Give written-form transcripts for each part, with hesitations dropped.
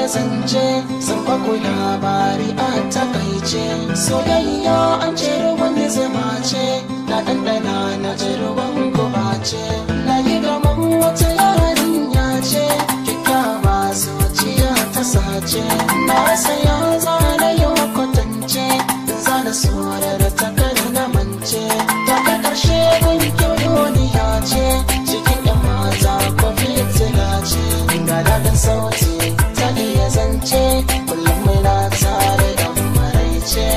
zance sun baku labari a takaice soyayya an ce ruwan zama ce na ɗanɗana na ji ruwan guba ce na yi gaman wata yarinya ce kyakkyawa zuciya ta sace na saya zana yi kwatance zana sorar ta kada na mance ta ka ƙarshe gunkin duniya ce cikin yan mata ko fitila ce ga daɗin sauti iya zance kullum muna tare da maraice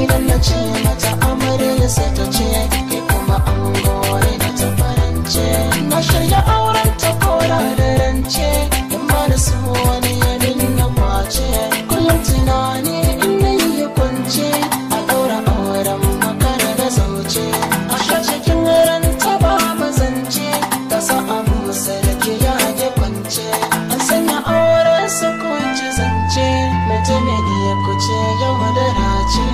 idan na ce mata amarya sai ta ce kai kuma an gore da ta farance na shirya auren ta kora da rance in ba da su wani yadin na kwace kullum tunani in na yi kwance a ɗaura auren makara da zauce a sha cikin ranta ba mazance ta sa abu sarki ya je kwance an sanya auren su kwanci zance mutum ya kuce yau da race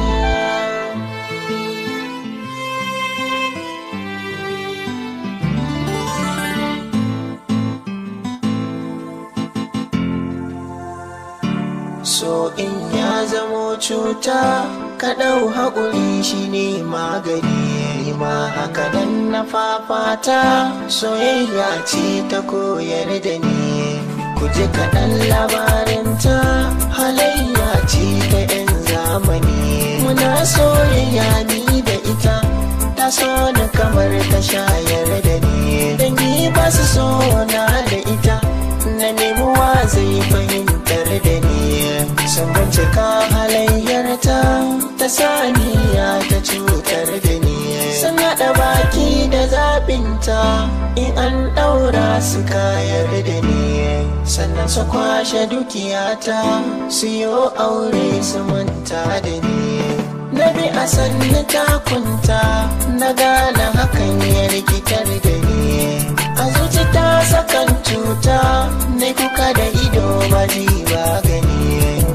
so in ya zamo cuta ka ɗau haƙuri shi ne magani ma haka dan na fafata soyayya ce ta koyar da ni ku ji kaɗan labarinta halayya ce ta 'yan zamani muna soyayya ni da ita ta so da kamar ta shayar da ni dangi ba su so na da ita na nemuwa zai fahimtar da ni sun bincika halayyarta ta saniya ta cutar da ni sun haɗa baki da zaɓinta in an ɗaura su kayar da ni sannan su kwashe dukiyata su yi aure su manta da ni na bi a sannu takunta na gane hakan ya rikitar da ni a zuci ta sakan cuta na kuka da ido ba ji ba gani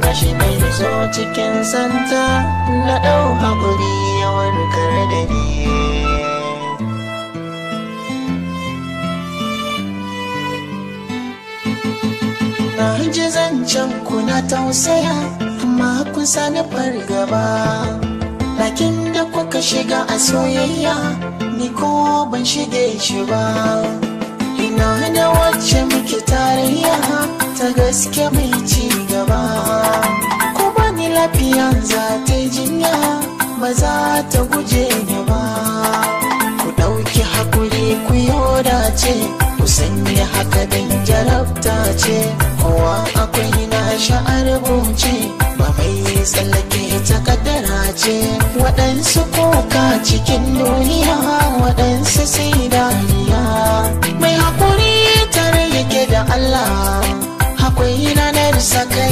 gashi mai zo cikin santa na ɗau haƙuri ya warkar da ni na ji zancen kuna tausaya amma kun sani fargaba lakin da kuka shiga a soyayya ni ko ban shige shi ba ina da wacce muke tarayya ta gaske mai ci gaba ko bani lafiya za ta yi jinya ba za ta guje ni ba ku ɗauki hakuri ku yoda ce ku sanya haka dan jarabta ce kowa akwai na sha'ar buce ba mai tsallake ta kaddara ce waɗansu koka cikin duniya waɗansu sai dariya mai hakuri tare yake da Allah akwai ranar saka